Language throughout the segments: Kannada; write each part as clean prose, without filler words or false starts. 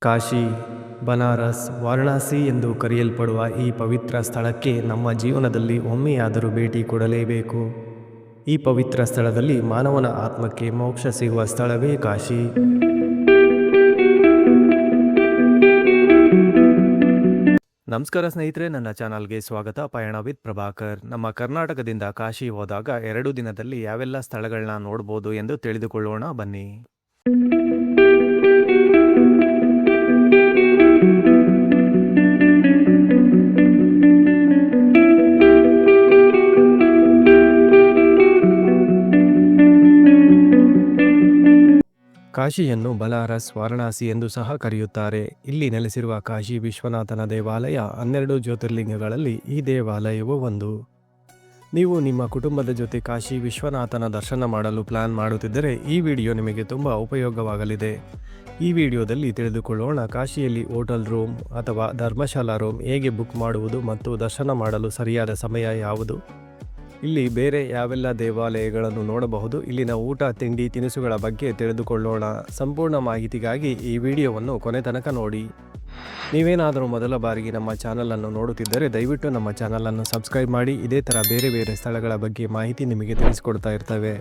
ಕಾಶಿ, ಬನಾರಸ್, ವಾರಣಾಸಿ ಎಂದು ಕರೆಯಲ್ಪಡುವ ಈ ಪವಿತ್ರ ಸ್ಥಳಕ್ಕೆ ನಮ್ಮ ಜೀವನದಲ್ಲಿ ಒಮ್ಮೆಯಾದರೂ ಭೇಟಿ ಕೊಡಲೇಬೇಕು. ಈ ಪವಿತ್ರ ಸ್ಥಳದಲ್ಲಿ ಮಾನವನ ಆತ್ಮಕ್ಕೆ ಮೋಕ್ಷ ಸಿಗುವ ಸ್ಥಳವೇ ಕಾಶಿ. ನಮಸ್ಕಾರ ಸ್ನೇಹಿತರೆ, ನನ್ನ ಚಾನಲ್ಗೆ ಸ್ವಾಗತ. ಪಯಣ ವಿತ್ ಪ್ರಭಾಕರ್. ನಮ್ಮ ಕರ್ನಾಟಕದಿಂದ ಕಾಶಿ ಹೋದಾಗ 2 ದಿನದಲ್ಲಿ ಯಾವೆಲ್ಲ ಸ್ಥಳಗಳನ್ನ ನೋಡ್ಬೋದು ಎಂದು ತಿಳಿದುಕೊಳ್ಳೋಣ ಬನ್ನಿ. ಕಾಶಿಯನ್ನು ಬನಾರಸ್, ವಾರಣಾಸಿ ಎಂದು ಸಹ ಕರೆಯುತ್ತಾರೆ. ಇಲ್ಲಿ ನೆಲೆಸಿರುವ ಕಾಶಿ ವಿಶ್ವನಾಥನ ದೇವಾಲಯ 12 ಜ್ಯೋತಿರ್ಲಿಂಗಗಳಲ್ಲಿ ಈ ದೇವಾಲಯವೂ ಒಂದು. ನೀವು ನಿಮ್ಮ ಕುಟುಂಬದ ಜೊತೆ ಕಾಶಿ ವಿಶ್ವನಾಥನ ದರ್ಶನ ಮಾಡಲು ಪ್ಲಾನ್ ಮಾಡುತ್ತಿದ್ದರೆ ಈ ವಿಡಿಯೋ ನಿಮಗೆ ತುಂಬ ಉಪಯೋಗವಾಗಲಿದೆ. ಈ ವಿಡಿಯೋದಲ್ಲಿ ತಿಳಿದುಕೊಳ್ಳೋಣ ಕಾಶಿಯಲ್ಲಿ ಹೋಟೆಲ್ ರೂಮ್ ಅಥವಾ ಧರ್ಮಶಾಲಾ ರೂಮ್ ಹೇಗೆ ಬುಕ್ ಮಾಡುವುದು ಮತ್ತು ದರ್ಶನ ಮಾಡಲು ಸರಿಯಾದ ಸಮಯ ಯಾವುದು, ಇಲ್ಲಿ ಬೇರೆ ಯಾವೆಲ್ಲ ದೇವಾಲಯಗಳನ್ನು ನೋಡಬಹುದು, ಇಲ್ಲಿನ ಊಟ ತಿಂಡಿ ತಿನಿಸುಗಳ ಬಗ್ಗೆ ತಿಳಿದುಕೊಳ್ಳೋಣ. ಸಂಪೂರ್ಣ ಮಾಹಿತಿಗಾಗಿ ಈ ವಿಡಿಯೋವನ್ನು ಕೊನೆ ತನಕ ನೋಡಿ. ನೀವೇನಾದರೂ ಮೊದಲ ಬಾರಿಗೆ ನಮ್ಮ ಚಾನಲನ್ನು ನೋಡುತ್ತಿದ್ದರೆ ದಯವಿಟ್ಟು ನಮ್ಮ ಚಾನಲನ್ನು ಸಬ್ಸ್ಕ್ರೈಬ್ ಮಾಡಿ. ಇದೇ ಥರ ಬೇರೆ ಬೇರೆ ಸ್ಥಳಗಳ ಬಗ್ಗೆ ಮಾಹಿತಿ ನಿಮಗೆ ತಿಳಿಸ್ಕೊಡ್ತಾ ಇರ್ತೇವೆ.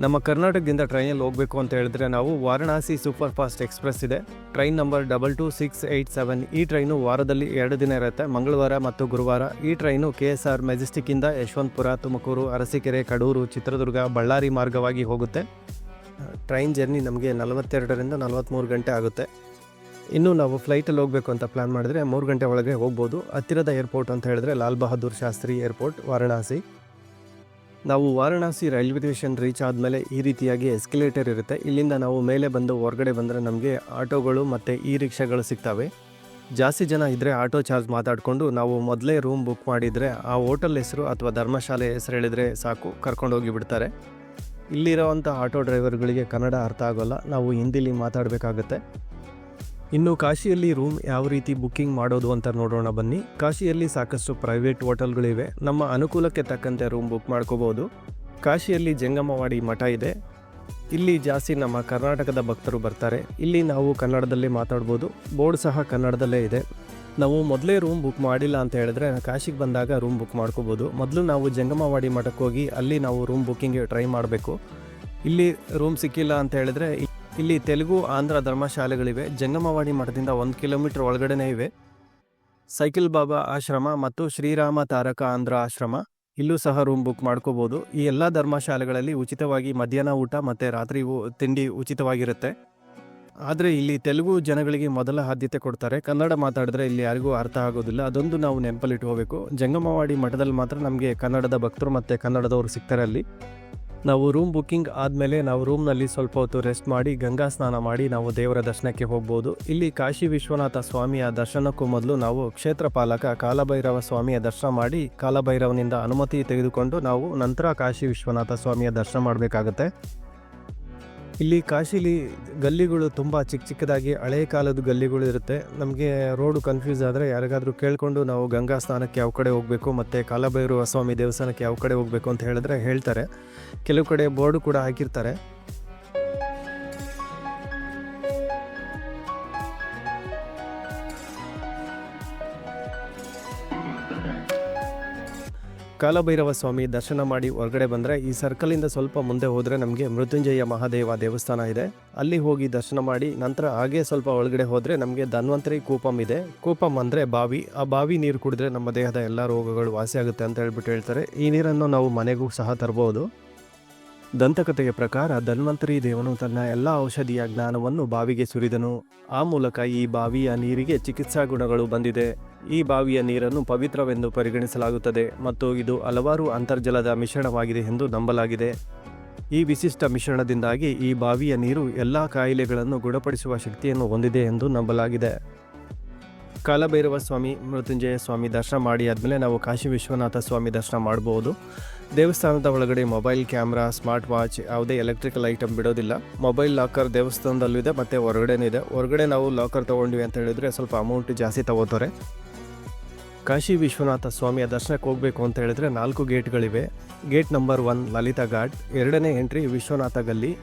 ನಮ್ಮ ಕರ್ನಾಟಕದಿಂದ ಟ್ರೈನಲ್ಲಿ ಹೋಗಬೇಕು ಅಂತ ಹೇಳಿದ್ರೆ ನಾವು ವಾರಣಾಸಿ ಸೂಪರ್ ಫಾಸ್ಟ್ ಎಕ್ಸ್ಪ್ರೆಸ್ ಇದೆ, ಟ್ರೈನ್ ನಂಬರ್ 22687. ಈ ಟ್ರೈನು ವಾರದಲ್ಲಿ 2 ದಿನ ಇರುತ್ತೆ, ಮಂಗಳವಾರ ಮತ್ತು ಗುರುವಾರ. ಈ ಟ್ರೈನು KSR ಮೆಜೆಸ್ಟಿಕ್ಕಿಂದ ಯಶವಂತಪುರ, ತುಮಕೂರು, ಅರಸೀಕೆರೆ, ಕಡೂರು, ಚಿತ್ರದುರ್ಗ, ಬಳ್ಳಾರಿ ಮಾರ್ಗವಾಗಿ ಹೋಗುತ್ತೆ. ಟ್ರೈನ್ ಜರ್ನಿ ನಮಗೆ 42ರಿಂದ 43 ಗಂಟೆ ಆಗುತ್ತೆ. ಇನ್ನು ನಾವು ಫ್ಲೈಟಲ್ಲಿ ಹೋಗಬೇಕು ಅಂತ ಪ್ಲ್ಯಾನ್ ಮಾಡಿದ್ರೆ 3 ಗಂಟೆ ಒಳಗೆ ಹೋಗ್ಬೋದು. ಹತ್ತಿರದ ಏರ್ಪೋರ್ಟ್ ಅಂತ ಹೇಳಿದ್ರೆ ಲಾಲ್ ಬಹದ್ದೂರ್ ಶಾಸ್ತ್ರಿ ಏರ್ಪೋರ್ಟ್, ವಾರಣಾಸಿ. ನಾವು ವಾರಣಾಸಿ ರೈಲ್ವೆ ಸ್ಟೇಷನ್ ರೀಚ್ ಆದಮೇಲೆ ಈ ರೀತಿಯಾಗಿ ಎಸ್ಕಲೇಟರ್ ಇರುತ್ತೆ. ಇಲ್ಲಿಂದ ನಾವು ಮೇಲೆ ಬಂದು ಹೊರಗಡೆ ಬಂದರೆ ನಮಗೆ ಆಟೋಗಳು ಮತ್ತು ರಿಕ್ಷಾಗಳು ಸಿಗ್ತವೆ. ಜಾಸ್ತಿ ಜನ ಇದ್ದರೆ ಆಟೋ ಚಾರ್ಜ್ ಮಾತಾಡಿಕೊಂಡು ನಾವು ಮೊದಲೇ ರೂಮ್ ಬುಕ್ ಮಾಡಿದರೆ ಆ ಹೋಟೆಲ್ ಹೆಸರು ಅಥವಾ ಧರ್ಮಶಾಲೆ ಹೆಸರು ಹೇಳಿದರೆ ಸಾಕು, ಕರ್ಕೊಂಡೋಗಿ ಬಿಡ್ತಾರೆ. ಇಲ್ಲಿರೋವಂಥ ಆಟೋ ಡ್ರೈವರ್ಗಳಿಗೆ ಕನ್ನಡ ಅರ್ಥ ಆಗೋಲ್ಲ, ನಾವು ಹಿಂದಿಲಿ ಮಾತಾಡಬೇಕಾಗತ್ತೆ. ಇನ್ನು ಕಾಶಿಯಲ್ಲಿ ರೂಮ್ ಯಾವ ರೀತಿ ಬುಕ್ಕಿಂಗ್ ಮಾಡೋದು ಅಂತ ನೋಡೋಣ ಬನ್ನಿ. ಕಾಶಿಯಲ್ಲಿ ಸಾಕಷ್ಟು ಪ್ರೈವೇಟ್ ಹೋಟೆಲ್ಗಳಿವೆ, ನಮ್ಮ ಅನುಕೂಲಕ್ಕೆ ತಕ್ಕಂತೆ ರೂಮ್ ಬುಕ್ ಮಾಡ್ಕೋಬೋದು. ಕಾಶಿಯಲ್ಲಿ ಜಂಗಮವಾಡಿ ಮಠ ಇದೆ, ಇಲ್ಲಿ ಜಾಸ್ತಿ ನಮ್ಮ ಕರ್ನಾಟಕದ ಭಕ್ತರು ಬರ್ತಾರೆ. ಇಲ್ಲಿ ನಾವು ಕನ್ನಡದಲ್ಲೇ ಮಾತಾಡ್ಬೋದು, ಬೋರ್ಡ್ ಸಹ ಕನ್ನಡದಲ್ಲೇ ಇದೆ. ನಾವು ಮೊದಲೇ ರೂಮ್ ಬುಕ್ ಮಾಡಿಲ್ಲ ಅಂತ ಹೇಳಿದ್ರೆ ಕಾಶಿಗೆ ಬಂದಾಗ ರೂಮ್ ಬುಕ್ ಮಾಡ್ಕೋಬೋದು. ಮೊದಲು ನಾವು ಜಂಗಮವಾಡಿ ಮಠಕ್ಕೆ ಹೋಗಿ ಅಲ್ಲಿ ನಾವು ರೂಮ್ ಬುಕ್ಕಿಂಗ್ಗೆ ಟ್ರೈ ಮಾಡಬೇಕು. ಇಲ್ಲಿ ರೂಮ್ ಸಿಕ್ಕಿಲ್ಲ ಅಂತ ಹೇಳಿದ್ರೆ ಇಲ್ಲಿ ತೆಲುಗು ಆಂಧ್ರ ಧರ್ಮಶಾಲೆಗಳಿವೆ. ಜಂಗಮವಾಡಿ ಮಠದಿಂದ 1 ಕಿಲೋಮೀಟರ್ ಒಳಗಡೆನೇ ಇವೆ. ಸೈಕಲ್ ಬಾಬಾ ಆಶ್ರಮ ಮತ್ತು ಶ್ರೀರಾಮ ತಾರಕ ಆಂಧ್ರ ಆಶ್ರಮ, ಇಲ್ಲೂ ಸಹ ರೂಮ್ ಬುಕ್ ಮಾಡ್ಕೋಬೋದು. ಈ ಎಲ್ಲ ಧರ್ಮಶಾಲೆಗಳಲ್ಲಿ ಉಚಿತವಾಗಿ ಮಧ್ಯಾಹ್ನ ಊಟ ಮತ್ತು ರಾತ್ರಿ ತಿಂಡಿ ಉಚಿತವಾಗಿರುತ್ತೆ. ಆದರೆ ಇಲ್ಲಿ ತೆಲುಗು ಜನಗಳಿಗೆ ಮೊದಲ ಆದ್ಯತೆ ಕೊಡ್ತಾರೆ, ಕನ್ನಡ ಮಾತಾಡಿದ್ರೆ ಇಲ್ಲಿ ಯಾರಿಗೂ ಅರ್ಥ ಆಗೋದಿಲ್ಲ. ಅದೊಂದು ನಾವು ನೆನಪಲ್ಲಿಟ್ಕೋಬೇಕು. ಜಂಗಮವಾಡಿ ಮಠದಲ್ಲಿ ಮಾತ್ರ ನಮಗೆ ಕನ್ನಡದ ಭಕ್ತರು ಮತ್ತು ಕನ್ನಡದವರು ಸಿಗ್ತಾರೆ. ಅಲ್ಲಿ ನಾವು ರೂಮ್ ಬುಕ್ಕಿಂಗ್ ಆದಮೇಲೆ ನಾವು ರೂಮ್ನಲ್ಲಿ ಸ್ವಲ್ಪ ಹೊತ್ತು ರೆಸ್ಟ್ ಮಾಡಿ ಗಂಗಾ ಸ್ನಾನ ಮಾಡಿ ನಾವು ದೇವರ ದರ್ಶನಕ್ಕೆ ಹೋಗ್ಬೋದು. ಇಲ್ಲಿ ಕಾಶಿ ವಿಶ್ವನಾಥ ಸ್ವಾಮಿಯ ದರ್ಶನಕ್ಕೂ ಮೊದಲು ನಾವು ಕ್ಷೇತ್ರ ಪಾಲಕ ಕಾಲಭೈರವ ಸ್ವಾಮಿಯ ದರ್ಶನ ಮಾಡಿ ಕಾಲಭೈರವನಿಂದ ಅನುಮತಿ ತೆಗೆದುಕೊಂಡು ನಾವು ನಂತರ ಕಾಶಿ ವಿಶ್ವನಾಥ ಸ್ವಾಮಿಯ ದರ್ಶನ ಮಾಡಬೇಕಾಗತ್ತೆ. ಇಲ್ಲಿ ಕಾಶಿಲಿ ಗಲ್ಲಿಗಳು ತುಂಬ ಚಿಕ್ಕದಾಗಿ ಹಳೆ ಕಾಲದ ಗಲ್ಲಿಗಳು ಇರುತ್ತೆ. ನಮಗೆ ರೋಡು ಕನ್ಫ್ಯೂಸ್ ಆದರೆ ಯಾರಿಗಾದರೂ ಕೇಳಿಕೊಂಡು ನಾವು ಗಂಗಾ ಸ್ನಾನಕ್ಕೆ ಯಾವ ಕಡೆ ಹೋಗಬೇಕು ಮತ್ತು ಕಾಲಭೈರವ ಸ್ವಾಮಿ ದೇವಸ್ಥಾನಕ್ಕೆ ಯಾವ ಕಡೆ ಹೋಗಬೇಕು ಅಂತ ಹೇಳಿದ್ರೆ ಹೇಳ್ತಾರೆ. ಕೆಲವು ಕಡೆ ಬೋರ್ಡು ಕೂಡ ಹಾಕಿರ್ತಾರೆ. ಕಾಲಭೈರವ ಸ್ವಾಮಿ ದರ್ಶನ ಮಾಡಿ ಹೊರಗಡೆ ಬಂದರೆ ಈ ಸರ್ಕಲಿಂದ ಸ್ವಲ್ಪ ಮುಂದೆ ಹೋದರೆ ನಮಗೆ ಮೃತ್ಯುಂಜಯ ಮಹಾದೇವ ದೇವಸ್ಥಾನ ಇದೆ, ಅಲ್ಲಿ ಹೋಗಿ ದರ್ಶನ ಮಾಡಿ ನಂತರ ಹಾಗೆ ಸ್ವಲ್ಪ ಒಳಗಡೆ ಹೋದರೆ ನಮಗೆ ಧನ್ವಂತರಿ ಕೂಪಂ ಇದೆ. ಕೂಪಂ ಅಂದರೆ ಬಾವಿ. ಆ ಬಾವಿ ನೀರು ಕುಡಿದ್ರೆ ನಮ್ಮ ದೇಹದ ಎಲ್ಲ ರೋಗಗಳು ವಾಸಿಯಾಗುತ್ತೆ ಅಂತ ಹೇಳ್ತಾರೆ. ಈ ನೀರನ್ನು ನಾವು ಮನೆಗೂ ಸಹ ತರಬಹುದು. ದಂತಕಥೆಯ ಪ್ರಕಾರ ಧನ್ವಂತರಿ ದೇವನು ತನ್ನ ಎಲ್ಲ ಔಷಧಿಯ ಜ್ಞಾನವನ್ನು ಬಾವಿಗೆ ಸುರಿದನು. ಆ ಮೂಲಕ ಈ ಬಾವಿಯ ನೀರಿಗೆ ಚಿಕಿತ್ಸಾ ಗುಣಗಳು ಬಂದಿದೆ. ಈ ಬಾವಿಯ ನೀರನ್ನು ಪವಿತ್ರವೆಂದು ಪರಿಗಣಿಸಲಾಗುತ್ತದೆ ಮತ್ತು ಇದು ಹಲವಾರು ಅಂತರ್ಜಲದ ಮಿಶ್ರಣವಾಗಿದೆ ಎಂದು ನಂಬಲಾಗಿದೆ. ಈ ವಿಶಿಷ್ಟ ಮಿಶ್ರಣದಿಂದಾಗಿ ಈ ಬಾವಿಯ ನೀರು ಎಲ್ಲ ಕಾಯಿಲೆಗಳನ್ನು ಗುಣಪಡಿಸುವ ಶಕ್ತಿಯನ್ನು ಹೊಂದಿದೆ ಎಂದು ನಂಬಲಾಗಿದೆ. ಕಾಲಭೈರವ ಸ್ವಾಮಿ, ಮೃತ್ಯುಂಜಯ ಸ್ವಾಮಿ ದರ್ಶನ ಮಾಡಿ ಆದಮೇಲೆ ನಾವು ಕಾಶಿ ವಿಶ್ವನಾಥ ಸ್ವಾಮಿ ದರ್ಶನ ಮಾಡ್ಬೋದು. ದೇವಸ್ಥಾನದ ಒಳಗಡೆ ಮೊಬೈಲ್ ಕ್ಯಾಮ್ರಾ, ಸ್ಮಾರ್ಟ್ ವಾಚ್, ಯಾವುದೇ ಎಲೆಕ್ಟ್ರಿಕಲ್ ಐಟಮ್ ಬಿಡೋದಿಲ್ಲ. ಮೊಬೈಲ್ ಲಾಕರ್ ದೇವಸ್ಥಾನದಲ್ಲೂ ಇದೆ ಮತ್ತು ಹೊರಗಡೆನೂ ಇದೆ. ಹೊರಗಡೆ ನಾವು ಲಾಕರ್ ತೊಗೊಂಡ್ವಿ ಅಂತ ಹೇಳಿದರೆ ಸ್ವಲ್ಪ ಅಮೌಂಟ್ ಜಾಸ್ತಿ ತಗೋತಾರೆ. ಕಾಶಿ ವಿಶ್ವನಾಥ ಸ್ವಾಮಿಯ ದರ್ಶನಕ್ಕೆ ಹೋಗಬೇಕು ಅಂತ ಹೇಳಿದ್ರೆ 4 ಗೇಟ್ಗಳಿವೆ. ಗೇಟ್ ನಂಬರ್ 1 ಲಲಿತಾ ಘಾಟ್, 2ನೇ ಎಂಟ್ರಿ ವಿಶ್ವನಾಥ ಗಲ್ಲಿ,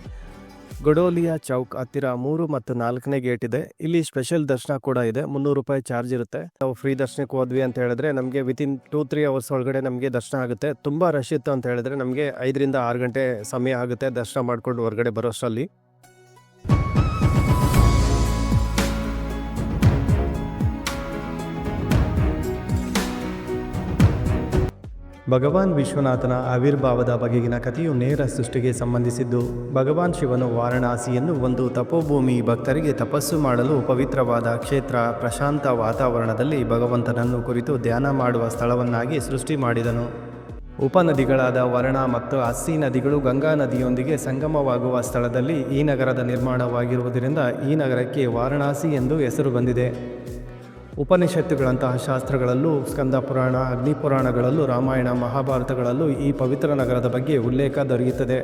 ಗೊಡೋಲಿಯಾ ಚೌಕ್ ಹತ್ತಿರ 3 ಮತ್ತು 4ನೇ ಗೇಟ್ ಇದೆ. ಇಲ್ಲಿ ಸ್ಪೆಷಲ್ ದರ್ಶನ ಕೂಡ ಇದೆ. 300 ರೂಪಾಯಿ ಚಾರ್ಜ್ ಇರುತ್ತೆ. ನಾವು ಫ್ರೀ ದರ್ಶನಕ್ಕೆ ಹೋದ್ವಿ ಅಂತ ಹೇಳಿದ್ರೆ ನಮಗೆ ವಿತಿನ್ 2-3 ಅವರ್ಸ್ ಒಳಗಡೆ ನಮಗೆ ದರ್ಶನ ಆಗುತ್ತೆ. ತುಂಬ ರಶ್ ಇತ್ತು ಅಂತ ಹೇಳಿದ್ರೆ ನಮಗೆ 5ರಿಂದ 6 ಗಂಟೆ ಸಮಯ ಆಗುತ್ತೆ ದರ್ಶನ ಮಾಡ್ಕೊಂಡು ಹೊರಗಡೆ ಬರೋಷ್ಟರಲ್ಲಿ. ಭಗವಾನ್ ವಿಶ್ವನಾಥನ ಆವಿರ್ಭಾವದ ಬಗೆಗಿನ ಕಥೆಯು ನೇರ ಸೃಷ್ಟಿಗೆ ಸಂಬಂಧಿಸಿದ್ದು. ಭಗವಾನ್ ಶಿವನು ವಾರಣಾಸಿಯನ್ನು ಒಂದು ತಪೋಭೂಮಿ, ಭಕ್ತರಿಗೆ ತಪಸ್ಸು ಮಾಡಲು ಪವಿತ್ರವಾದ ಕ್ಷೇತ್ರ, ಪ್ರಶಾಂತ ವಾತಾವರಣದಲ್ಲಿ ಭಗವಂತನನ್ನು ಕುರಿತು ಧ್ಯಾನ ಮಾಡುವ ಸ್ಥಳವನ್ನಾಗಿ ಸೃಷ್ಟಿ ಮಾಡಿದನು. ಉಪನದಿಗಳಾದ ವರ್ಣ ಮತ್ತು ಅಸ್ಸಿ ನದಿಗಳು ಗಂಗಾ ನದಿಯೊಂದಿಗೆ ಸಂಗಮವಾಗುವ ಸ್ಥಳದಲ್ಲಿ ಈ ನಗರದ ನಿರ್ಮಾಣವಾಗಿರುವುದರಿಂದ ಈ ನಗರಕ್ಕೆ ವಾರಣಾಸಿ ಎಂದು ಹೆಸರು ಬಂದಿದೆ. ಉಪನಿಷತ್ತುಗಳಂತಹ ಶಾಸ್ತ್ರಗಳಲ್ಲೂ, ಸ್ಕಂದ ಪುರಾಣ, ಅಗ್ನಿ ಪುರಾಣಗಳಲ್ಲೂ, ರಾಮಾಯಣ, ಮಹಾಭಾರತಗಳಲ್ಲೂ ಈ ಪವಿತ್ರ ನಗರದ ಬಗ್ಗೆ ಉಲ್ಲೇಖ ದೊರೆಯುತ್ತದೆ.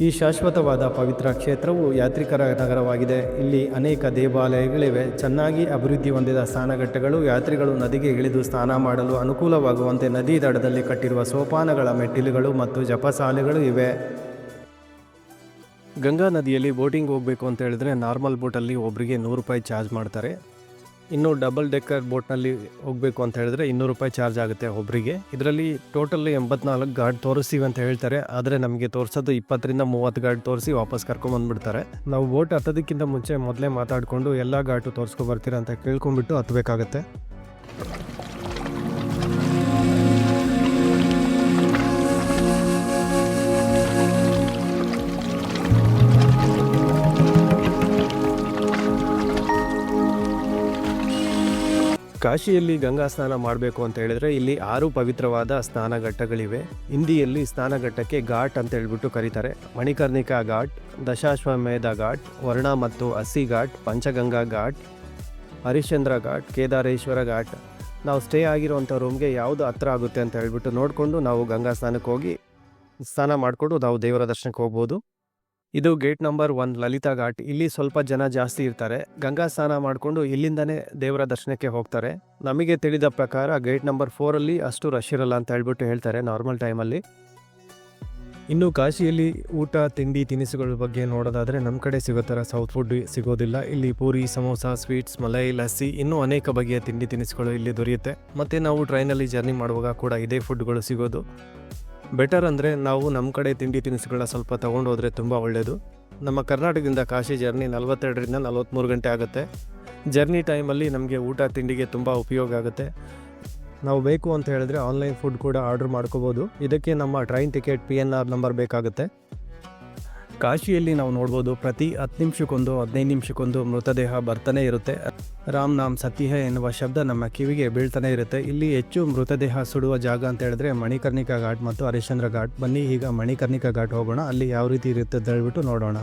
ಈ ಶಾಶ್ವತವಾದ ಪವಿತ್ರ ಕ್ಷೇತ್ರವು ಯಾತ್ರಿಕರ ನಗರವಾಗಿದೆ. ಇಲ್ಲಿ ಅನೇಕ ದೇವಾಲಯಗಳಿವೆ. ಚೆನ್ನಾಗಿ ಅಭಿವೃದ್ಧಿ ಹೊಂದಿದ ಸ್ನಾನಘಟ್ಟಗಳು, ಯಾತ್ರಿಗಳು ನದಿಗೆ ಇಳಿದು ಸ್ನಾನ ಮಾಡಲು ಅನುಕೂಲವಾಗುವಂತೆ ನದಿ ದಡದಲ್ಲಿ ಕಟ್ಟಿರುವ ಸೋಪಾನಗಳ ಮೆಟ್ಟಿಲುಗಳು ಮತ್ತು ಜಪಸಾಲೆಗಳು ಇವೆ. ಗಂಗಾ ನದಿಯಲ್ಲಿ ಬೋಟಿಂಗ್ ಹೋಗಬೇಕು ಅಂತ ಹೇಳಿದ್ರೆ ನಾರ್ಮಲ್ ಬೋಟಲ್ಲಿ ಒಬ್ಬರಿಗೆ 100 ರೂಪಾಯಿ ಚಾರ್ಜ್ ಮಾಡ್ತಾರೆ. ಇನ್ನು ಡಬಲ್ ಡೆಕ್ಕರ್ ಬೋಟ್ನಲ್ಲಿ ಹೋಗಬೇಕು ಅಂತ ಹೇಳಿದ್ರೆ 200 ರೂಪಾಯಿ ಚಾರ್ಜ್ ಆಗುತ್ತೆ ಒಬ್ಬರಿಗೆ. ಇದರಲ್ಲಿ ಟೋಟಲ್ 84 ಘಾಟ್ ತೋರಿಸ್ತೀವಿ ಅಂತ ಹೇಳ್ತಾರೆ. ಆದರೆ ನಮಗೆ ತೋರಿಸೋದು 20ರಿಂದ 30 ಘಾಟ್ ತೋರಿಸಿ ವಾಪಸ್ ಕರ್ಕೊಂಬಂದ್ಬಿಡ್ತಾರೆ. ನಾವು ಬೋಟ್ ಹತ್ತೋದಕ್ಕಿಂತ ಮುಂಚೆ ಮೊದಲೇ ಮಾತಾಡಿಕೊಂಡು ಎಲ್ಲ ಘಾಟು ತೋರಿಸ್ಕೊಬರ್ತೀರಾ ಅಂತ ಕೇಳ್ಕೊಂಡ್ಬಿಟ್ಟು ಹತ್ತಬೇಕಾಗತ್ತೆ. ಕಾಶಿಯಲ್ಲಿ ಗಂಗಾ ಸ್ನಾನ ಮಾಡಬೇಕು ಅಂತ ಹೇಳಿದ್ರೆ ಇಲ್ಲಿ 6 ಪವಿತ್ರವಾದ ಸ್ನಾನಘಟ್ಟಗಳಿವೆ. ಹಿಂದಿಯಲ್ಲಿ ಸ್ನಾನಘಟ್ಟಕ್ಕೆ ಘಾಟ್ ಅಂತ ಹೇಳ್ಬಿಟ್ಟು ಕರೀತಾರೆ. ಮಣಿಕರ್ಣಿಕಾ ಘಾಟ್, ದಶಾಶ್ವಮೇಧ ಘಾಟ್, ವರ್ಣ ಮತ್ತು ಅಸ್ಸಿ ಘಾಟ್, ಪಂಚಗಂಗಾ ಘಾಟ್, ಹರಿಶ್ಚಂದ್ರ ಘಾಟ್, ಕೇದಾರೇಶ್ವರ ಘಾಟ್. ನಾವು ಸ್ಟೇ ಆಗಿರುವಂಥ ರೂಮ್ಗೆ ಯಾವುದು ಹತ್ರ ಆಗುತ್ತೆ ಅಂತ ಹೇಳ್ಬಿಟ್ಟು ನೋಡಿಕೊಂಡು ನಾವು ಗಂಗಾ ಸ್ನಾನಕ್ಕೆ ಹೋಗಿ ಸ್ನಾನ ಮಾಡಿಕೊಂಡು ನಾವು ದೇವರ ದರ್ಶನಕ್ಕೆ ಹೋಗ್ಬೋದು. ಇದು ಗೇಟ್ ನಂಬರ್ 1 ಲಲಿತಾ ಘಾಟ್. ಇಲ್ಲಿ ಸ್ವಲ್ಪ ಜನ ಜಾಸ್ತಿ ಇರ್ತಾರೆ. ಗಂಗಾ ಸ್ನಾನ ಮಾಡಿಕೊಂಡು ಇಲ್ಲಿಂದನೇ ದೇವರ ದರ್ಶನಕ್ಕೆ ಹೋಗ್ತಾರೆ. ನಮಗೆ ತಿಳಿದ ಪ್ರಕಾರ ಗೇಟ್ ನಂಬರ್ 4ಅಲ್ಲಿ ಅಷ್ಟು ರಶ್ ಇರಲ್ಲ ಅಂತ ಹೇಳ್ಬಿಟ್ಟು ಹೇಳ್ತಾರೆ ನಾರ್ಮಲ್ ಟೈಮಲ್ಲಿ. ಇನ್ನು ಕಾಶಿಯಲ್ಲಿ ಊಟ, ತಿಂಡಿ, ತಿನಿಸುಗಳ ಬಗ್ಗೆ ನೋಡೋದಾದರೆ ನಮ್ಮ ಕಡೆ ಸಿಗೋ ಥರ ಸೌತ್ ಫುಡ್ ಸಿಗೋದಿಲ್ಲ. ಇಲ್ಲಿ ಪೂರಿ, ಸಮೋಸ, ಸ್ವೀಟ್ಸ್, ಮಲೈ, ಲಸ್ಸಿ, ಇನ್ನೂ ಅನೇಕ ಬಗೆಯ ತಿಂಡಿ ತಿನಿಸುಗಳು ಇಲ್ಲಿ ದೊರೆಯುತ್ತೆ. ಮತ್ತು ನಾವು ಟ್ರೈನಲ್ಲಿ ಜರ್ನಿ ಮಾಡುವಾಗ ಕೂಡ ಇದೇ ಫುಡ್ಗಳು ಸಿಗೋದು. ಬೆಟರ್ ಅಂದರೆ ನಾವು ನಮ್ಮ ಕಡೆ ತಿಂಡಿ ತಿನಿಸುಗಳನ್ನ ಸ್ವಲ್ಪ ತೊಗೊಂಡು ಹೋದರೆ ತುಂಬ ಒಳ್ಳೆಯದು. ನಮ್ಮ ಕರ್ನಾಟಕದಿಂದ ಕಾಶಿ ಜರ್ನಿ 42ರಿಂದ 43 ಗಂಟೆ ಆಗುತ್ತೆ. ಜರ್ನಿ ಟೈಮಲ್ಲಿ ನಮಗೆ ಊಟ ತಿಂಡಿಗೆ ತುಂಬ ಉಪಯೋಗ ಆಗುತ್ತೆ. ನಾವು ಬೇಕು ಅಂತ ಹೇಳಿದ್ರೆ ಆನ್ಲೈನ್ ಫುಡ್ ಕೂಡ ಆರ್ಡರ್ ಮಾಡ್ಕೋಬೋದು. ಇದಕ್ಕೆ ನಮ್ಮ ಟ್ರೈನ್ ಟಿಕೆಟ್ PNR ನಂಬರ್ ಬೇಕಾಗುತ್ತೆ. ಕಾಶಿಯಲ್ಲಿ ನಾವು ನೋಡ್ಬೋದು ಪ್ರತಿ 10 ನಿಮಿಷಕ್ಕೊಂದು 15 ನಿಮಿಷಕ್ಕೊಂದು ಮೃತದೇಹ ಬರ್ತಾನೆ ಇರುತ್ತೆ. ರಾಮ್ ನಾಮ್ ಸತ್ಯ ಎನ್ನುವ ಶಬ್ದ ನಮ್ಮ ಕಿವಿಗೆ ಬೀಳ್ತಾನೆ ಇರುತ್ತೆ. ಇಲ್ಲಿ ಹೆಚ್ಚು ಮೃತದೇಹ ಸುಡುವ ಜಾಗ ಅಂತ ಹೇಳಿದ್ರೆ ಮಣಿಕರ್ಣಿಕಾ ಘಾಟ್ ಮತ್ತು ಹರಿಶ್ಚಂದ್ರ ಘಾಟ್. ಬನ್ನಿ ಈಗ ಮಣಿಕರ್ಣಿಕಾ ಘಾಟ್ ಹೋಗೋಣ. ಅಲ್ಲಿ ಯಾವ ರೀತಿ ಇರುತ್ತೆ ಅಂತ ಹೇಳ್ಬಿಟ್ಟು ನೋಡೋಣ.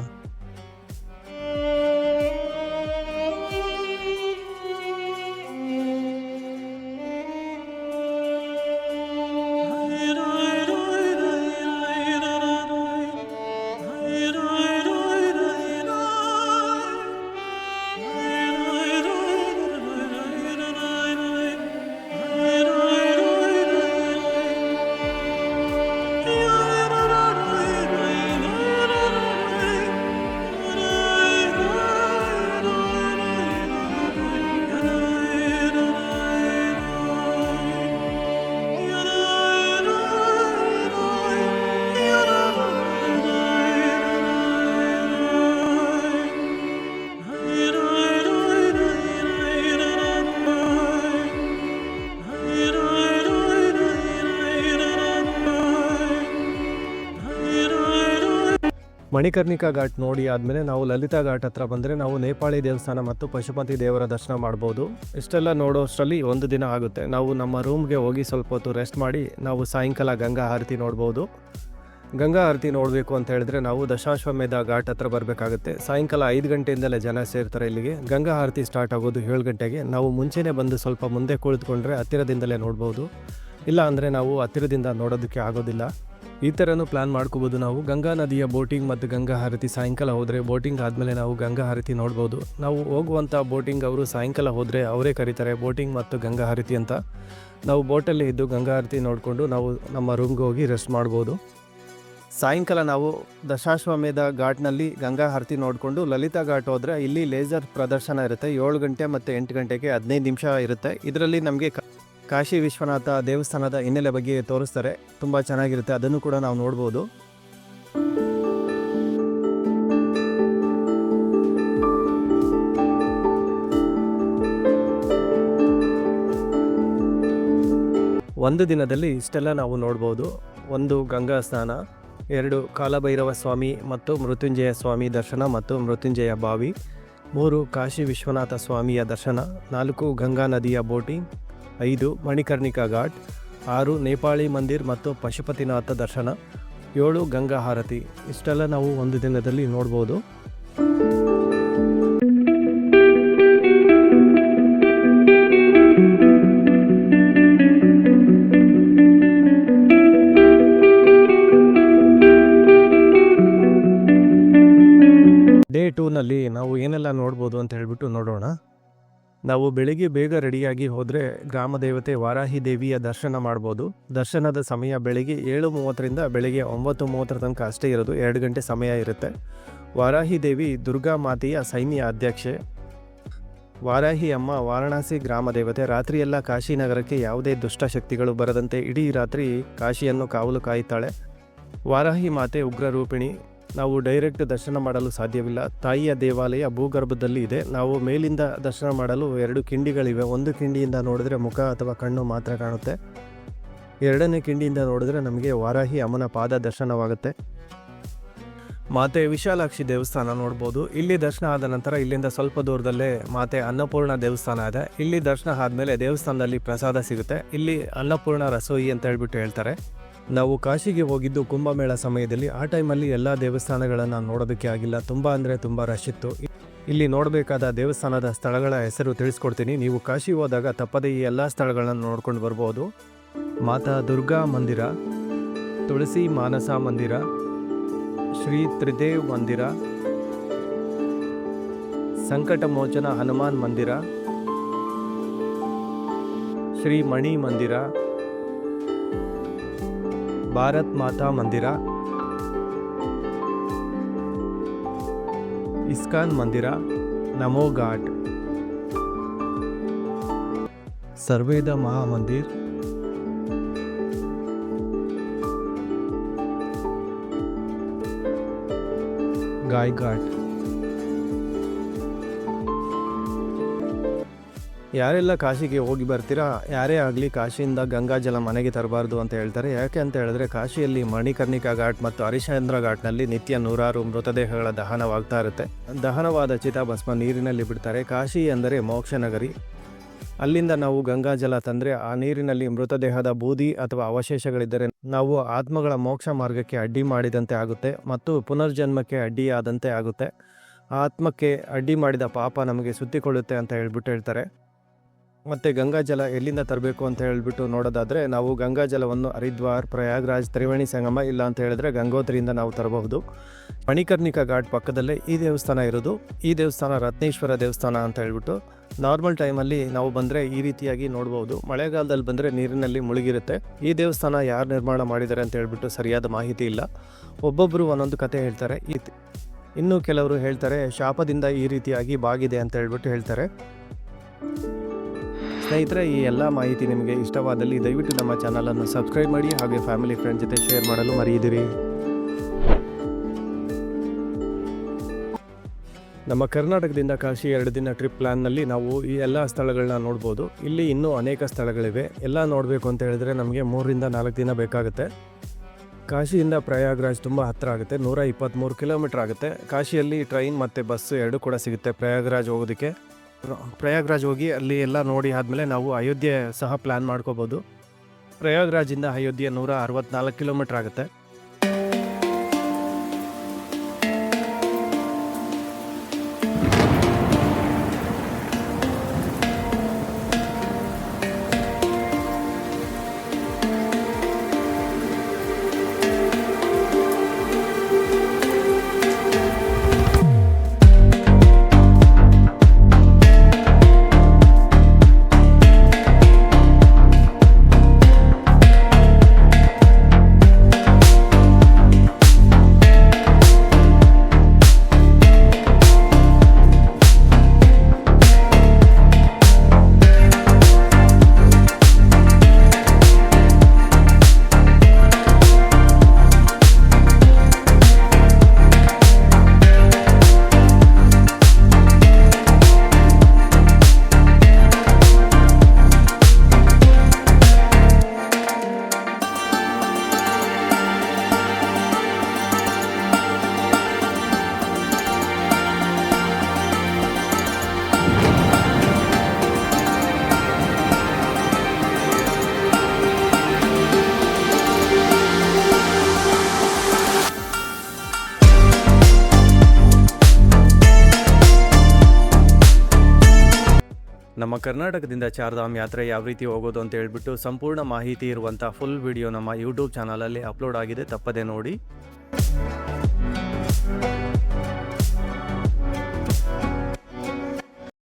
ಮಣಿಕರ್ಣಿಕಾ ಘಾಟ್ ನೋಡಿ ಆದಮೇಲೆ ನಾವು ಲಲಿತಾ ಘಾಟ್ ಹತ್ರ ಬಂದರೆ ನಾವು ನೇಪಾಳಿ ದೇವಸ್ಥಾನ ಮತ್ತು ಪಶುಪತಿ ದೇವರ ದರ್ಶನ ಮಾಡ್ಬೋದು. ಇಷ್ಟೆಲ್ಲ ನೋಡೋಷ್ಟರಲ್ಲಿ ಒಂದು ದಿನ ಆಗುತ್ತೆ. ನಾವು ನಮ್ಮ ರೂಮ್ಗೆ ಹೋಗಿ ಸ್ವಲ್ಪ ಹೊತ್ತು ರೆಸ್ಟ್ ಮಾಡಿ ನಾವು ಸಾಯಂಕಾಲ ಗಂಗಾ ಆರತಿ ನೋಡ್ಬೋದು. ಗಂಗಾ ಆರತಿ ನೋಡಬೇಕು ಅಂತ ಹೇಳಿದ್ರೆ ನಾವು ದಶಾಶ್ವಮೇಧ ಘಾಟ್ ಹತ್ರ ಬರಬೇಕಾಗುತ್ತೆ. ಸಾಯಂಕಾಲ 5 ಗಂಟೆಯಿಂದಲೇ ಜನ ಸೇರ್ತಾರೆ ಇಲ್ಲಿಗೆ. ಗಂಗಾ ಆರತಿ ಸ್ಟಾರ್ಟ್ ಆಗೋದು 7 ಗಂಟೆಗೆ. ನಾವು ಮುಂಚೆನೇ ಬಂದು ಸ್ವಲ್ಪ ಮುಂದೆ ಕುಳಿತುಕೊಂಡ್ರೆ ಹತ್ತಿರದಿಂದಲೇ ನೋಡ್ಬೋದು. ಇಲ್ಲ ಅಂದರೆ ನಾವು ಹತ್ತಿರದಿಂದ ನೋಡೋದಕ್ಕೆ ಆಗೋದಿಲ್ಲ. ಈ ಥರನೂ ಪ್ಲ್ಯಾನ್ ಮಾಡ್ಕೋಬೋದು ನಾವು. ಗಂಗಾ ನದಿಯ ಬೋಟಿಂಗ್ ಮತ್ತು ಗಂಗಾ ಆರತಿ ಸಾಯಂಕಾಲ ಹೋದರೆ ಬೋಟಿಂಗ್ ಆದಮೇಲೆ ನಾವು ಗಂಗಾ ಆರತಿ ನೋಡ್ಬೋದು. ನಾವು ಹೋಗುವಂಥ ಬೋಟಿಂಗ್ ಅವರು ಸಾಯಂಕಾಲ ಹೋದರೆ ಅವರೇ ಕರೀತಾರೆ ಬೋಟಿಂಗ್ ಮತ್ತು ಗಂಗಾ ಆರತಿ ಅಂತ. ನಾವು ಬೋಟಲ್ಲಿ ಇದ್ದು ಗಂಗಾ ಆರತಿ ನೋಡಿಕೊಂಡು ನಾವು ನಮ್ಮ ರೂಮ್ಗೆ ಹೋಗಿ ರೆಸ್ಟ್ ಮಾಡ್ಬೋದು. ಸಾಯಂಕಾಲ ನಾವು ದಶಾಶ್ವಮೇಧ ಘಾಟ್ನಲ್ಲಿ ಗಂಗಾ ಆರತಿ ನೋಡಿಕೊಂಡು ಲಲಿತಾ ಘಾಟ್ ಹೋದರೆ ಇಲ್ಲಿ ಲೇಸರ್ ಪ್ರದರ್ಶನ ಇರುತ್ತೆ. 7 ಗಂಟೆ ಮತ್ತು 8 ಗಂಟೆಗೆ 15 ನಿಮಿಷ ಇರುತ್ತೆ. ಇದರಲ್ಲಿ ನಮಗೆ ಕಾಶಿ ವಿಶ್ವನಾಥ ದೇವಸ್ಥಾನದ ಹಿನ್ನೆಲೆ ಬಗ್ಗೆ ತೋರಿಸ್ತಾರೆ. ತುಂಬ ಚೆನ್ನಾಗಿರುತ್ತೆ, ಅದನ್ನು ಕೂಡ ನಾವು ನೋಡ್ಬೋದು. ಒಂದು ದಿನದಲ್ಲಿ ಇಷ್ಟೆಲ್ಲ ನಾವು ನೋಡ್ಬೋದು. 1 ಗಂಗಾ ಸ್ನಾನ, 2 ಕಾಲಭೈರವ ಸ್ವಾಮಿ ಮತ್ತು ಮೃತ್ಯುಂಜಯ ಸ್ವಾಮಿ ದರ್ಶನ ಮತ್ತು ಮೃತ್ಯುಂಜಯ ಬಾವಿ, 3 ಕಾಶಿ ವಿಶ್ವನಾಥ ಸ್ವಾಮಿಯ ದರ್ಶನ, 4 ಗಂಗಾ ನದಿಯ ಬೋಟಿಂಗ್, 5 ಮಣಿಕರ್ಣಿಕಾ ಘಾಟ್, 6 ನೇಪಾಳಿ ಮಂದಿರ್ ಮತ್ತು ಪಶುಪತಿನಾಥ ದರ್ಶನ, 7 ಗಂಗಾ ಆರತಿ. ಇಷ್ಟೆಲ್ಲ ನಾವು ಒಂದು ದಿನದಲ್ಲಿ ನೋಡ್ಬೋದು. ಡೇ 2ನಲ್ಲಿ ನಾವು ಏನೆಲ್ಲ ನೋಡ್ಬೋದು ಅಂತ ಹೇಳ್ಬಿಟ್ಟು ನೋಡೋಣ. ನಾವು ಬೆಳಿಗ್ಗೆ ಬೇಗ ರೆಡಿಯಾಗಿ ಹೋದರೆ ಗ್ರಾಮ ದೇವತೆ ವಾರಾಹಿ ದೇವಿಯ ದರ್ಶನ ಮಾಡ್ಬೋದು. ದರ್ಶನದ ಸಮಯ ಬೆಳಿಗ್ಗೆ 7:30ರಿಂದ ಬೆಳಿಗ್ಗೆ 9:30 ತನಕ ಅಷ್ಟೇ ಇರೋದು, 2 ಗಂಟೆ ಸಮಯ ಇರುತ್ತೆ. ವಾರಾಹಿ ದೇವಿ ದುರ್ಗಾ ಮಾತೆಯ ಸೈನ್ಯ ಅಧ್ಯಕ್ಷೆ. ವಾರಾಹಿ ಅಮ್ಮ ವಾರಣಾಸಿ ಗ್ರಾಮ ದೇವತೆ. ರಾತ್ರಿಯೆಲ್ಲ ಕಾಶಿ ನಗರಕ್ಕೆ ಯಾವುದೇ ದುಷ್ಟಶಕ್ತಿಗಳು ಬರದಂತೆ ಇಡೀ ರಾತ್ರಿ ಕಾಶಿಯನ್ನು ಕಾವಲು ಕಾಯುತ್ತಾಳೆ. ವಾರಾಹಿ ಮಾತೆ ಉಗ್ರರೂಪಿಣಿ. ನಾವು ಡೈರೆಕ್ಟ್ ದರ್ಶನ ಮಾಡಲು ಸಾಧ್ಯವಿಲ್ಲ. ತಾಯಿಯ ದೇವಾಲಯ ಭೂಗರ್ಭದಲ್ಲಿ ಇದೆ. ನಾವು ಮೇಲಿಂದ ದರ್ಶನ ಮಾಡಲು 2 ಕಿಂಡಿಗಳಿವೆ. ಒಂದು ಕಿಂಡಿಯಿಂದ ನೋಡಿದ್ರೆ ಮುಖ ಅಥವಾ ಕಣ್ಣು ಮಾತ್ರ ಕಾಣುತ್ತೆ. 2ನೇ ಕಿಂಡಿಯಿಂದ ನೋಡಿದ್ರೆ ನಮಗೆ ವಾರಾಹಿ ಅಮ್ಮನ ಪಾದ ದರ್ಶನವಾಗುತ್ತೆ. ಮಾತೆ ವಿಶಾಲಾಕ್ಷಿ ದೇವಸ್ಥಾನ ನೋಡ್ಬೋದು. ಇಲ್ಲಿ ದರ್ಶನ ಆದ ನಂತರ ಇಲ್ಲಿಂದ ಸ್ವಲ್ಪ ದೂರದಲ್ಲೇ ಮಾತೆ ಅನ್ನಪೂರ್ಣ ದೇವಸ್ಥಾನ ಇದೆ. ಇಲ್ಲಿ ದರ್ಶನ ಆದಮೇಲೆ ದೇವಸ್ಥಾನದಲ್ಲಿ ಪ್ರಸಾದ ಸಿಗುತ್ತೆ. ಇಲ್ಲಿ ಅನ್ನಪೂರ್ಣ ರಸೋಯಿ ಅಂತ ಹೇಳ್ಬಿಟ್ಟು ಹೇಳ್ತಾರೆ. ನಾವು ಕಾಶಿಗೆ ಹೋಗಿದ್ದು ಕುಂಭಮೇಳ ಸಮಯದಲ್ಲಿ. ಆ ಟೈಮಲ್ಲಿ ಎಲ್ಲ ದೇವಸ್ಥಾನಗಳನ್ನು ನೋಡೋದಕ್ಕೆ ಆಗಿಲ್ಲ, ತುಂಬ ಅಂದರೆ ತುಂಬ ರಶ್ ಇತ್ತು. ಇಲ್ಲಿ ನೋಡಬೇಕಾದ ದೇವಸ್ಥಾನದ ಸ್ಥಳಗಳ ಹೆಸರು ತಿಳಿಸ್ಕೊಡ್ತೀನಿ. ನೀವು ಕಾಶಿ ಹೋದಾಗ ತಪ್ಪದೇ ಈ ಎಲ್ಲ ಸ್ಥಳಗಳನ್ನು ನೋಡ್ಕೊಂಡು ಬರ್ಬೋದು. ಮಾತಾ ದುರ್ಗಾ ಮಂದಿರ, ತುಳಸಿ ಮಾನಸ ಮಂದಿರ, ಶ್ರೀ ತ್ರಿದೇವ್ ಮಂದಿರ, ಸಂಕಟ ಮೋಚನ ಹನುಮಾನ್ ಮಂದಿರ, ಶ್ರೀ ಮಣಿ ಮಂದಿರ, ಭಾರತ್ ಮಾತಾ ಮಂದಿರ, ಇಸ್ಕಾನ್ ಮಂದಿರ, ನಮೋ ಘಾಟ್, ಸರ್ವೇದ ಮಹಾಮಂದಿರ್, ಗಾಯ್ ಘಾಟ್. ಯಾರೆಲ್ಲ ಕಾಶಿಗೆ ಹೋಗಿ ಬರ್ತೀರಾ, ಯಾರೇ ಆಗಲಿ ಕಾಶಿಯಿಂದ ಗಂಗಾಜಲ ಮನೆಗೆ ತರಬಾರ್ದು ಅಂತ ಹೇಳ್ತಾರೆ. ಯಾಕೆ ಅಂತ ಹೇಳಿದ್ರೆ ಕಾಶಿಯಲ್ಲಿ ಮಣಿಕರ್ಣಿಕಾ ಘಾಟ್ ಮತ್ತು ಹರಿಶ್ಚಂದ್ರ ಘಾಟ್ನಲ್ಲಿ ನಿತ್ಯ 100 ಮೃತದೇಹಗಳ ದಹನವಾಗ್ತಾ ಇರುತ್ತೆ. ದಹನವಾದ ಚಿತಾಭಸ್ಮ ನೀರಿನಲ್ಲಿ ಬಿಡ್ತಾರೆ. ಕಾಶಿ ಅಂದರೆ ಮೋಕ್ಷ ನಗರಿ. ಅಲ್ಲಿಂದ ನಾವು ಗಂಗಾಜಲ ತಂದರೆ ಆ ನೀರಿನಲ್ಲಿ ಮೃತದೇಹದ ಬೂದಿ ಅಥವಾ ಅವಶೇಷಗಳಿದ್ದರೆ ನಾವು ಆತ್ಮಗಳ ಮೋಕ್ಷ ಮಾರ್ಗಕ್ಕೆ ಅಡ್ಡಿ ಮಾಡಿದಂತೆ ಆಗುತ್ತೆ ಮತ್ತು ಪುನರ್ಜನ್ಮಕ್ಕೆ ಅಡ್ಡಿಯಾದಂತೆ ಆಗುತ್ತೆ. ಆತ್ಮಕ್ಕೆ ಅಡ್ಡಿ ಮಾಡಿದ ಪಾಪ ನಮಗೆ ಸುತ್ತಿಕೊಳ್ಳುತ್ತೆ ಅಂತ ಹೇಳ್ತಾರೆ. ಮತ್ತು ಗಂಗಾಜಲ ಎಲ್ಲಿಂದ ತರಬೇಕು ಅಂತ ಹೇಳ್ಬಿಟ್ಟು ನೋಡೋದಾದರೆ ನಾವು ಗಂಗಾಜಲವನ್ನು ಹರಿದ್ವಾರ್, ಪ್ರಯಾಗ್ರಾಜ್, ತ್ರಿವೇಣಿ ಸಂಗಮ, ಇಲ್ಲ ಅಂತ ಹೇಳಿದ್ರೆ ಗಂಗೋತ್ರಿಯಿಂದ ನಾವು ತರಬಹುದು. ಮಣಿಕರ್ಣಿಕಾ ಘಾಟ್ ಪಕ್ಕದಲ್ಲೇ ಈ ದೇವಸ್ಥಾನ ಇರೋದು. ಈ ದೇವಸ್ಥಾನ ರತ್ನೇಶ್ವರ ದೇವಸ್ಥಾನ ಅಂತ ಹೇಳ್ಬಿಟ್ಟು. ನಾರ್ಮಲ್ ಟೈಮಲ್ಲಿ ನಾವು ಬಂದರೆ ಈ ರೀತಿಯಾಗಿ ನೋಡ್ಬೋದು. ಮಳೆಗಾಲದಲ್ಲಿ ಬಂದರೆ ನೀರಿನಲ್ಲಿ ಮುಳುಗಿರುತ್ತೆ. ಈ ದೇವಸ್ಥಾನ ಯಾರು ನಿರ್ಮಾಣ ಮಾಡಿದ್ದಾರೆ ಅಂತ ಹೇಳ್ಬಿಟ್ಟು ಸರಿಯಾದ ಮಾಹಿತಿ ಇಲ್ಲ. ಒಬ್ಬೊಬ್ಬರು ಒಂದೊಂದು ಕತೆ ಹೇಳ್ತಾರೆ. ಇನ್ನು ಕೆಲವರು ಹೇಳ್ತಾರೆ ಶಾಪದಿಂದ ಈ ರೀತಿಯಾಗಿ ಬಾಗಿದೆ ಅಂತ ಹೇಳ್ಬಿಟ್ಟು ಹೇಳ್ತಾರೆ. ಸ್ನೇಹಿತರೆ, ಈ ಎಲ್ಲ ಮಾಹಿತಿ ನಿಮಗೆ ಇಷ್ಟವಾದಲ್ಲಿ ದಯವಿಟ್ಟು ನಮ್ಮ ಚಾನಲನ್ನು ಸಬ್ಸ್ಕ್ರೈಬ್ ಮಾಡಿ, ಹಾಗೆ ಫ್ಯಾಮಿಲಿ ಫ್ರೆಂಡ್ ಜೊತೆ ಶೇರ್ ಮಾಡಲು ಮರೆಯದಿರಿ. ನಮ್ಮ ಕರ್ನಾಟಕದಿಂದ ಕಾಶಿ 2 ದಿನ ಟ್ರಿಪ್ ಪ್ಲ್ಯಾನ್ನಲ್ಲಿ ನಾವು ಈ ಎಲ್ಲ ಸ್ಥಳಗಳನ್ನ ನೋಡ್ಬೋದು. ಇಲ್ಲಿ ಇನ್ನೂ ಅನೇಕ ಸ್ಥಳಗಳಿವೆ. ಎಲ್ಲ ನೋಡಬೇಕು ಅಂತ ಹೇಳಿದ್ರೆ ನಮಗೆ 3 ರಿಂದ 4 ದಿನ ಬೇಕಾಗುತ್ತೆ. ಕಾಶಿಯಿಂದ ಪ್ರಯಾಗ್ರಾಜ್ ತುಂಬ ಹತ್ತಿರ ಆಗುತ್ತೆ, 123 ಕಿಲೋಮೀಟರ್ ಆಗುತ್ತೆ. ಕಾಶಿಯಲ್ಲಿ ಟ್ರೈನ್ ಮತ್ತು ಬಸ್ಸು 2 ಕೂಡ ಸಿಗುತ್ತೆ ಪ್ರಯಾಗ್ರಾಜ್ ಹೋಗೋದಕ್ಕೆ. ಪ್ರಯಾಗ್ರಾಜ್ ಹೋಗಿ ಅಲ್ಲಿ ಎಲ್ಲ ನೋಡಿ ಆದಮೇಲೆ ನಾವು ಅಯೋಧ್ಯೆ ಸಹ ಪ್ಲ್ಯಾನ್ ಮಾಡ್ಕೋಬೋದು. ಪ್ರಯಾಗ್ರಾಜಿಂದ ಅಯೋಧ್ಯೆ 164 ಕಿಲೋಮೀಟರ್ ಆಗುತ್ತೆ. ನಮ್ಮ ಕರ್ನಾಟಕದಿಂದ ಚಾರ್ಧಾಮ್ ಯಾತ್ರೆ ಯಾವ ರೀತಿ ಹೋಗೋದು ಅಂತ ಹೇಳ್ಬಿಟ್ಟು ಸಂಪೂರ್ಣ ಮಾಹಿತಿ ಇರುವಂಥ ಫುಲ್ ವಿಡಿಯೋ ನಮ್ಮ ಯೂಟ್ಯೂಬ್ ಚಾನಲಲ್ಲಿ ಅಪ್ಲೋಡ್ ಆಗಿದೆ, ತಪ್ಪದೆ ನೋಡಿ.